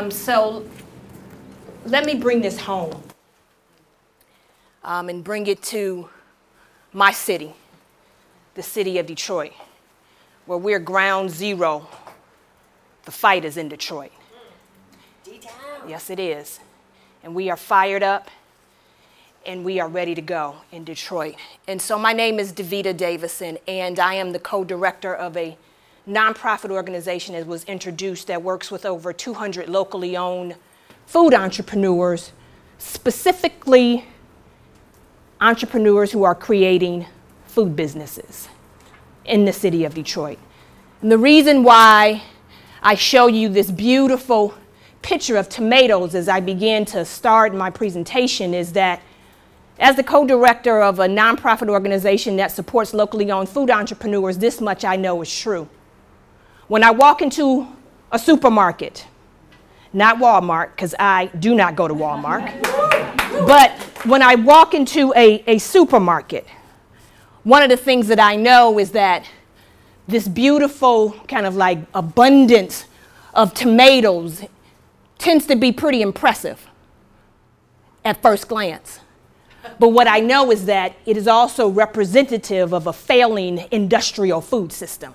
So let me bring this home and bring it to my city, the city of Detroit, where we're ground zero. The fight is in Detroit. Yes, it is. And we are fired up and we are ready to go in Detroit. And so my name is Davida Davidson, and I am the co-director of a nonprofit organization that was introduced that works with over 200 locally owned food entrepreneurs, specifically entrepreneurs who are creating food businesses in the city of Detroit. And the reason why I show you this beautiful picture of tomatoes as I begin to start my presentation is that as the co-director of a nonprofit organization that supports locally owned food entrepreneurs, this much I know is true. When I walk into a supermarket, not Walmart, because I do not go to Walmart, but when I walk into a supermarket, one of the things that I know is that this beautiful kind of like abundance of tomatoes tends to be pretty impressive at first glance. But what I know is that it is also representative of a failing industrial food system,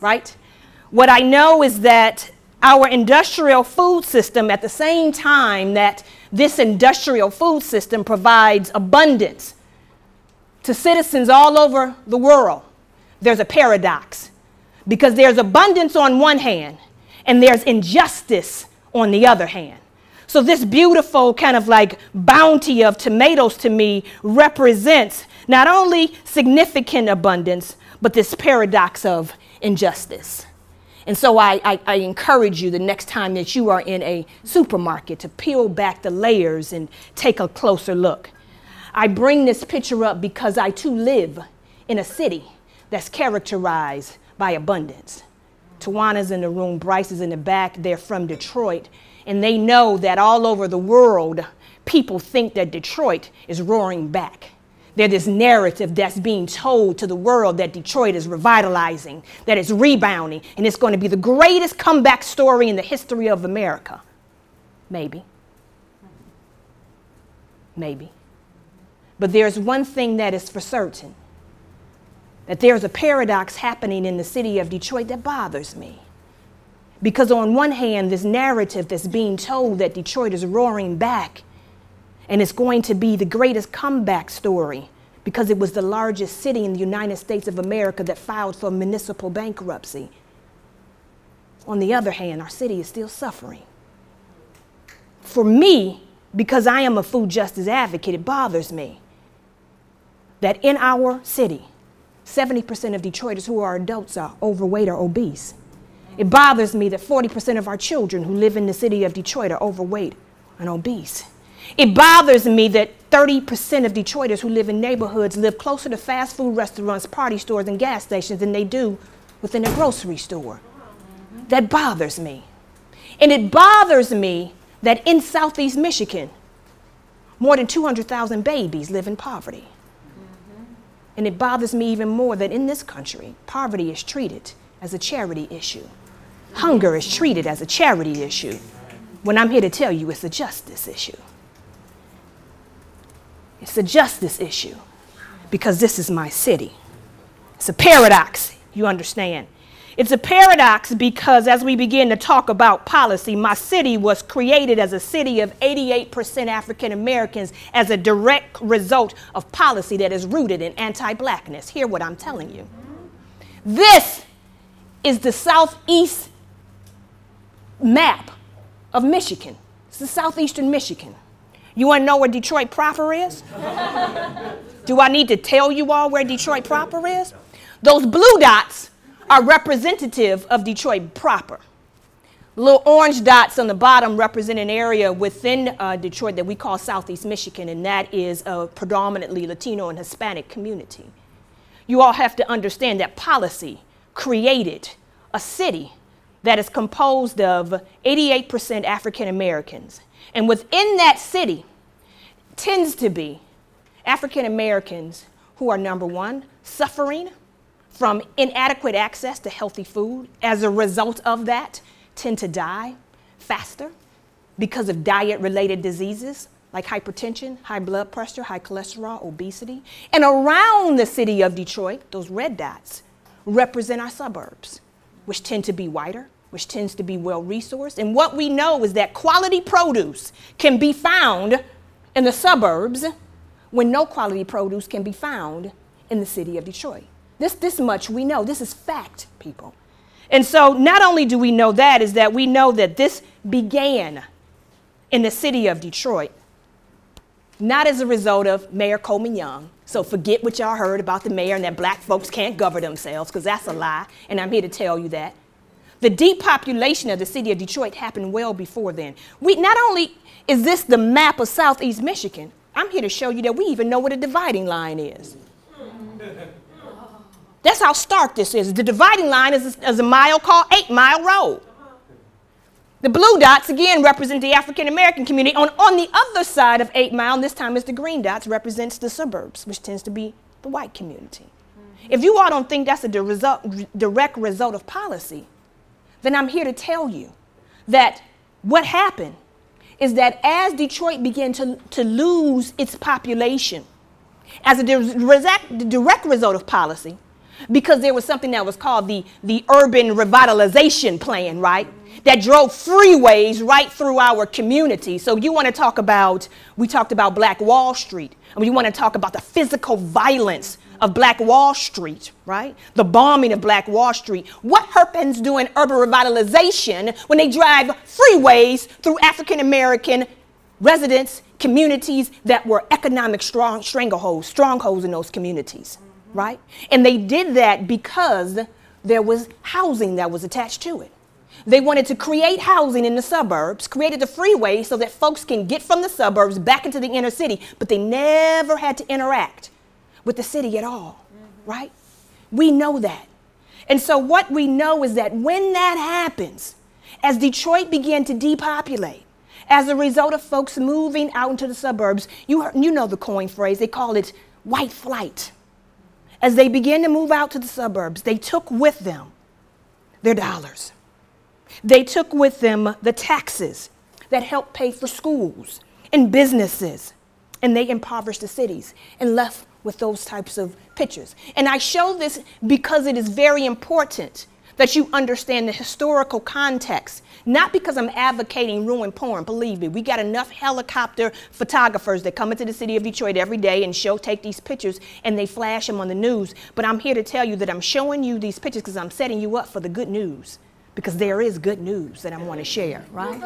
right? What I know is that our industrial food system, at the same time that this industrial food system provides abundance to citizens all over the world, there's a paradox, because there's abundance on one hand and there's injustice on the other hand. So this beautiful kind of like bounty of tomatoes to me represents not only significant abundance, but this paradox of injustice. And so I encourage you the next time that you are in a supermarket to peel back the layers and take a closer look. I bring this picture up because I too live in a city that's characterized by abundance. Tawana's in the room, Bryce is in the back, they're from Detroit. And they know that all over the world, people think that Detroit is roaring back. There's this narrative that's being told to the world that Detroit is revitalizing, that it's rebounding, and it's going to be the greatest comeback story in the history of America. Maybe. Maybe. But there's one thing that is for certain, that there's a paradox happening in the city of Detroit that bothers me. Because on one hand, this narrative that's being told that Detroit is roaring back and it's going to be the greatest comeback story because it was the largest city in the United States of America that filed for municipal bankruptcy. On the other hand, our city is still suffering. For me, because I am a food justice advocate, it bothers me that in our city, 70% of Detroiters who are adults are overweight or obese. It bothers me that 40% of our children who live in the city of Detroit are overweight and obese. It bothers me that 30% of Detroiters who live in neighborhoods live closer to fast food restaurants, party stores, and gas stations than they do within a grocery store. That bothers me. And it bothers me that in Southeast Michigan, more than 200,000 babies live in poverty. And it bothers me even more that in this country, poverty is treated as a charity issue. Hunger is treated as a charity issue, when I'm here to tell you it's a justice issue. It's a justice issue because this is my city. It's a paradox, you understand. It's a paradox because as we begin to talk about policy, my city was created as a city of 88% African Americans as a direct result of policy that is rooted in anti-blackness. Hear what I'm telling you. This is the southeast map of Michigan. It's the southeastern Michigan. You want to know where Detroit proper is? Do I need to tell you all where Detroit proper is? Those blue dots are representative of Detroit proper. Little orange dots on the bottom represent an area within Detroit that we call Southeast Michigan, and that is a predominantly Latino and Hispanic community. You all have to understand that policy created a city that is composed of 88% African Americans. And within that city tends to be African Americans who are, number one, suffering from inadequate access to healthy food. As a result of that, tend to die. faster because of diet-related diseases like hypertension, high blood pressure, high cholesterol, obesity. And around the city of Detroit, those red dots represent our suburbs, which tend to be whiter, which tends to be well-resourced. And what we know is that quality produce can be found in the suburbs when no quality produce can be found in the city of Detroit. This much we know. This is fact, people. And so not only do we know that, is that we know that this began in the city of Detroit, not as a result of Mayor Coleman Young. So forget what y'all heard about the mayor and that black folks can't govern themselves, because that's a lie, and I'm here to tell you that. The depopulation of the city of Detroit happened well before then. Not only is this the map of Southeast Michigan, I'm here to show you that we even know what a dividing line is. That's how stark this is. The dividing line is a mile called 8 Mile Road. The blue dots, again, represent the African-American community. On the other side of 8 Mile, this time it's the green dots, represents the suburbs, which tends to be the white community. If you all don't think that's a direct result of policy, then I'm here to tell you that what happened is that as Detroit began to lose its population, as a direct result of policy, because there was something that was called the urban revitalization plan, right? That drove freeways right through our community. So you want to talk about, we talked about Black Wall Street, and we want to talk about the physical violence of Black Wall Street, right? The bombing of Black Wall Street. What happens during urban revitalization when they drive freeways through African-American residents, communities that were economic strongholds in those communities, right? And they did that because there was housing that was attached to it. They wanted to create housing in the suburbs, created the freeway so that folks can get from the suburbs back into the inner city, but they never had to interact with the city at all, right? We know that. And so what we know is that when that happens, as Detroit began to depopulate, as a result of folks moving out into the suburbs, you know the coin phrase, they call it white flight. As they began to move out to the suburbs, they took with them their dollars. They took with them the taxes that helped pay for schools and businesses, and they impoverished the cities and left with those types of pictures. And I show this because it is very important that you understand the historical context, not because I'm advocating ruin porn. Believe me, we got enough helicopter photographers that come into the city of Detroit every day and take these pictures and they flash them on the news. But I'm here to tell you that I'm showing you these pictures because I'm setting you up for the good news. Because there is good news that I want to share, right?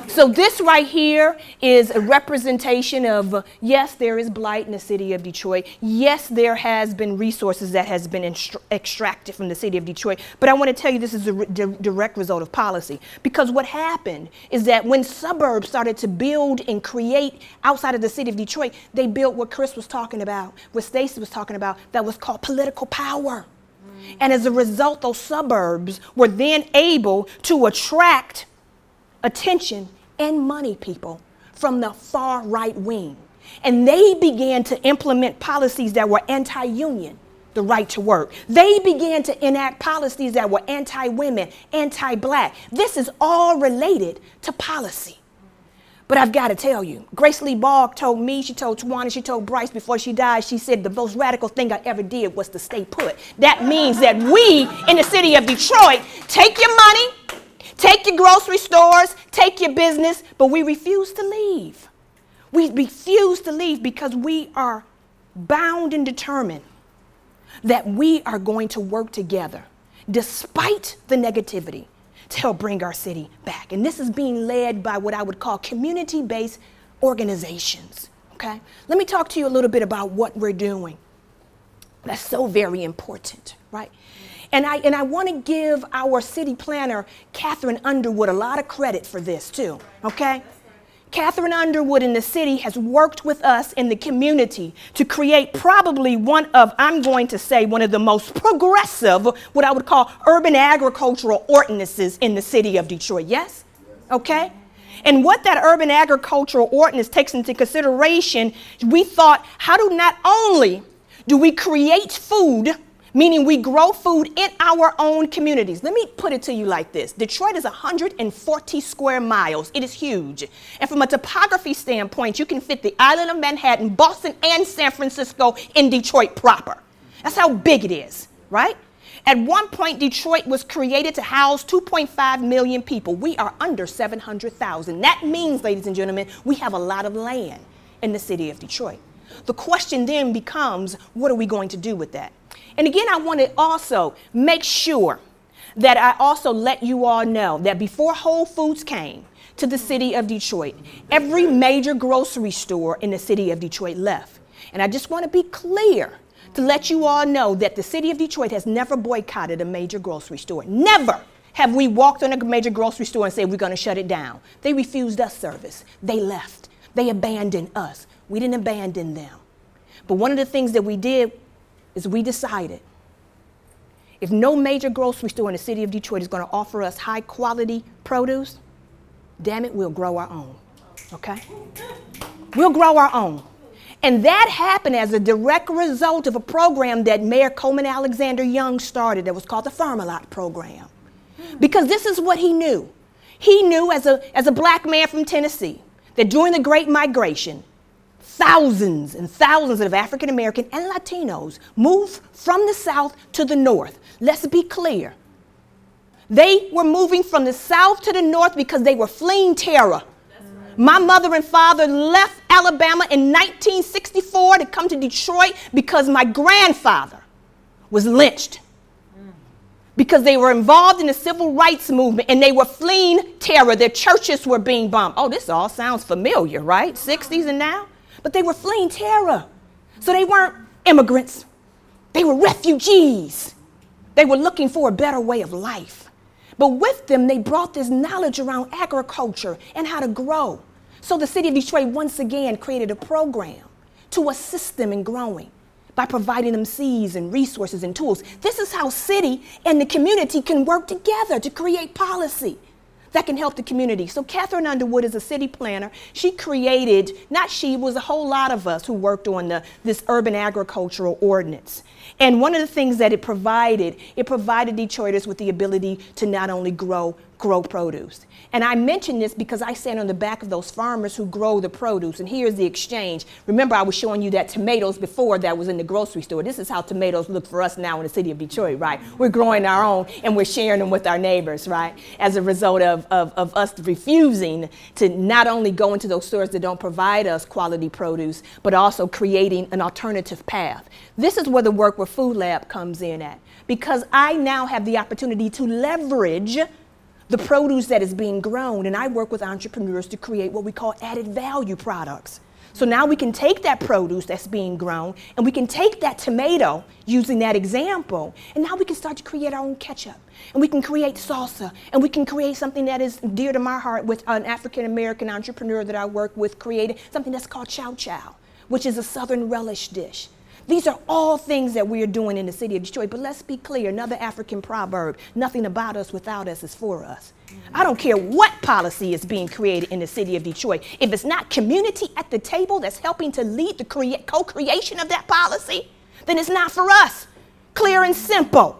So this right here is a representation of, yes, there is blight in the city of Detroit. Yes, there has been resources that has been extracted from the city of Detroit. But I want to tell you this is a direct result of policy. Because what happened is that when suburbs started to build and create outside of the city of Detroit, they built what Chris was talking about, what Stacey was talking about, that was called political power. And as a result, those suburbs were then able to attract attention and money, people, from the far right wing. And they began to implement policies that were anti-union, the right to work. They began to enact policies that were anti-women, anti-black. This is all related to policy. But I've got to tell you, Grace Lee Bogg told me, she told Tawana, she told Bryce before she died, she said the most radical thing I ever did was to stay put. That means that we in the city of Detroit take your money, take your grocery stores, take your business, but we refuse to leave. We refuse to leave because we are bound and determined that we are going to work together despite the negativity to help bring our city back. And this is being led by what I would call community-based organizations, okay? Let me talk to you a little bit about what we're doing. That's so very important, right? And I want to give our city planner, Catherine Underwood, a lot of credit for this too, okay? Catherine Underwood in the city has worked with us in the community to create probably one of, I'm going to say, one of the most progressive, what I would call urban agricultural ordinances in the city of Detroit. Yes? Okay? And what that urban agricultural ordinance takes into consideration, we thought, how do not only do we create food meaning we grow food in our own communities. Let me put it to you like this. Detroit is 140 square miles. It is huge. And from a topography standpoint, you can fit the island of Manhattan, Boston, and San Francisco in Detroit proper. That's how big it is, right? At one point, Detroit was created to house 2.5 million people. We are under 700,000. That means, ladies and gentlemen, we have a lot of land in the city of Detroit. The question then becomes, what are we going to do with that? And again, I want to also make sure that I also let you all know that before Whole Foods came to the city of Detroit, every major grocery store in the city of Detroit left. And I just want to be clear to let you all know that the city of Detroit has never boycotted a major grocery store. Never have we walked in a major grocery store and said we're going to shut it down. They refused us service. They left. They abandoned us. We didn't abandon them. But one of the things that we did is we decided if no major grocery store in the city of Detroit is going to offer us high quality produce, damn it, we'll grow our own, okay? We'll grow our own. And that happened as a direct result of a program that Mayor Coleman Alexander Young started that was called the Farm-A-Lot program. Because this is what he knew. He knew as a black man from Tennessee that during the Great Migration, thousands and thousands of African American and Latinos moved from the South to the North. Let's be clear. They were moving from the South to the North because they were fleeing terror. My mother and father left Alabama in 1964 to come to Detroit because my grandfather was lynched because they were involved in the civil rights movement and they were fleeing terror. Their churches were being bombed. Oh, this all sounds familiar, right? 60s and now? But they were fleeing terror. So they weren't immigrants. They were refugees. They were looking for a better way of life. But with them, they brought this knowledge around agriculture and how to grow. So the city of Detroit once again created a program to assist them in growing by providing them seeds and resources and tools. This is how city and the community can work together to create policy that can help the community. So Catherine Underwood is a city planner. She created, not she, it was a whole lot of us who worked on this urban agricultural ordinance. And one of the things that it provided Detroiters with the ability to not only grow produce. And I mention this because I stand on the back of those farmers who grow the produce. And here's the exchange. Remember, I was showing you that tomatoes before that was in the grocery store. This is how tomatoes look for us now in the city of Detroit, right? We're growing our own and we're sharing them with our neighbors, right? As a result of us refusing to not only go into those stores that don't provide us quality produce, but also creating an alternative path. This is where the work with FoodLab comes in at. Because I now have the opportunity to leverage the produce that is being grown, and I work with entrepreneurs to create what we call added value products. So now we can take that produce that's being grown, and we can take that tomato, using that example, and now we can start to create our own ketchup, and we can create salsa, and we can create something that is dear to my heart with an African-American entrepreneur that I work with, creating something that's called chow chow, which is a Southern relish dish. These are all things that we are doing in the city of Detroit. But let's be clear, another African proverb, nothing about us without us is for us. I don't care what policy is being created in the city of Detroit. If it's not community at the table that's helping to lead the co-creation of that policy, then it's not for us. Clear and simple.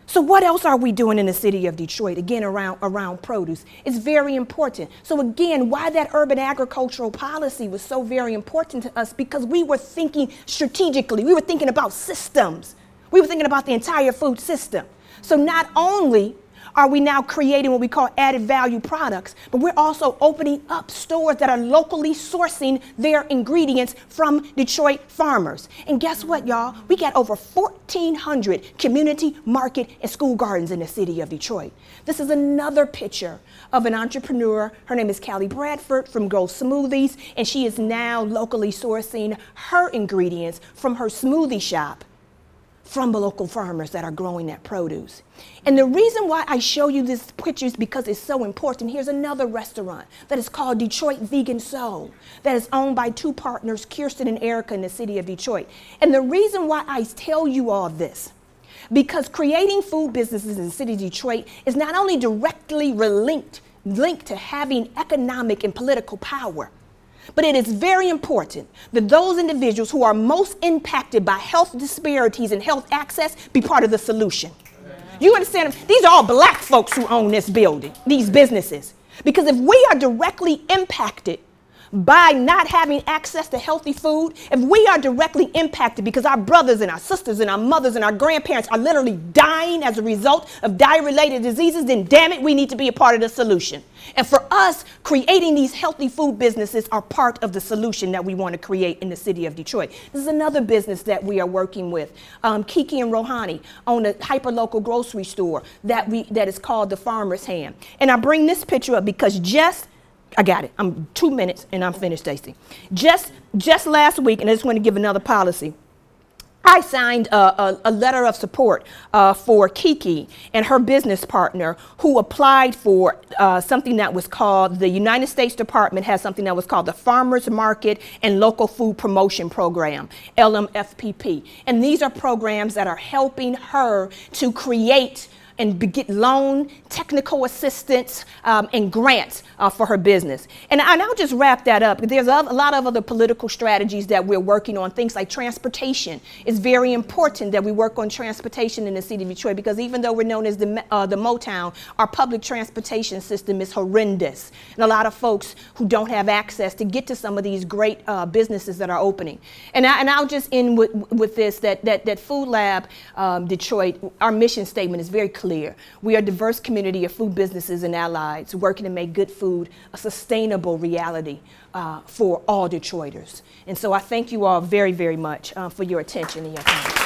So what else are we doing in the city of Detroit, again, around produce? It's very important. So again, why that urban agricultural policy was so very important to us, because we were thinking strategically. We were thinking about systems. We were thinking about the entire food system. So not only are we now creating what we call added value products, but we're also opening up stores that are locally sourcing their ingredients from Detroit farmers. And guess what, y'all? We got over 1,400 community, market, and school gardens in the city of Detroit. This is another picture of an entrepreneur. Her name is Callie Bradford from Grow Smoothies, and she is now locally sourcing her ingredients from her smoothie shop from the local farmers that are growing that produce. And the reason why I show you this picture is because it's so important. Here's another restaurant that is called Detroit Vegan Soul that is owned by two partners, Kirsten and Erica, in the city of Detroit. And the reason why I tell you all this, because creating food businesses in the city of Detroit is not only directly linked to having economic and political power, But it is very important that those individuals who are most impacted by health disparities and health access be part of the solution. You understand? These are all black folks who own this building, these businesses. Because if we are directly impacted by not having access to healthy food, if we are directly impacted because our brothers and our sisters and our mothers and our grandparents are literally dying as a result of diet-related diseases, then damn it, we need to be a part of the solution. And for us, creating these healthy food businesses are part of the solution that we want to create in the city of Detroit. This is another business that we are working with. Kiki and Rohani own a hyper-local grocery store that is called the Farmer's Hand. And I bring this picture up because I got it. I'm 2 minutes and I'm finished, Stacey. Just last week, and I just want to give another policy, I signed a letter of support for Kiki and her business partner who applied for something that was called, the United States Department has something that was called the Farmers Market and Local Food Promotion Program, LMFPP. And these are programs that are helping her to create and get loan, technical assistance, and grants for her business. And I'll just wrap that up. There's a lot of other political strategies that we're working on. Things like transportation. It's very important that we work on transportation in the city of Detroit, because even though we're known as the Motown, our public transportation system is horrendous. And a lot of folks who don't have access to get to some of these great businesses that are opening. And I'll just end with this, that FoodLab Detroit, our mission statement is very clear. We are a diverse community of food businesses and allies working to make good food a sustainable reality for all Detroiters. And so I thank you all very, very much for your attention and your time.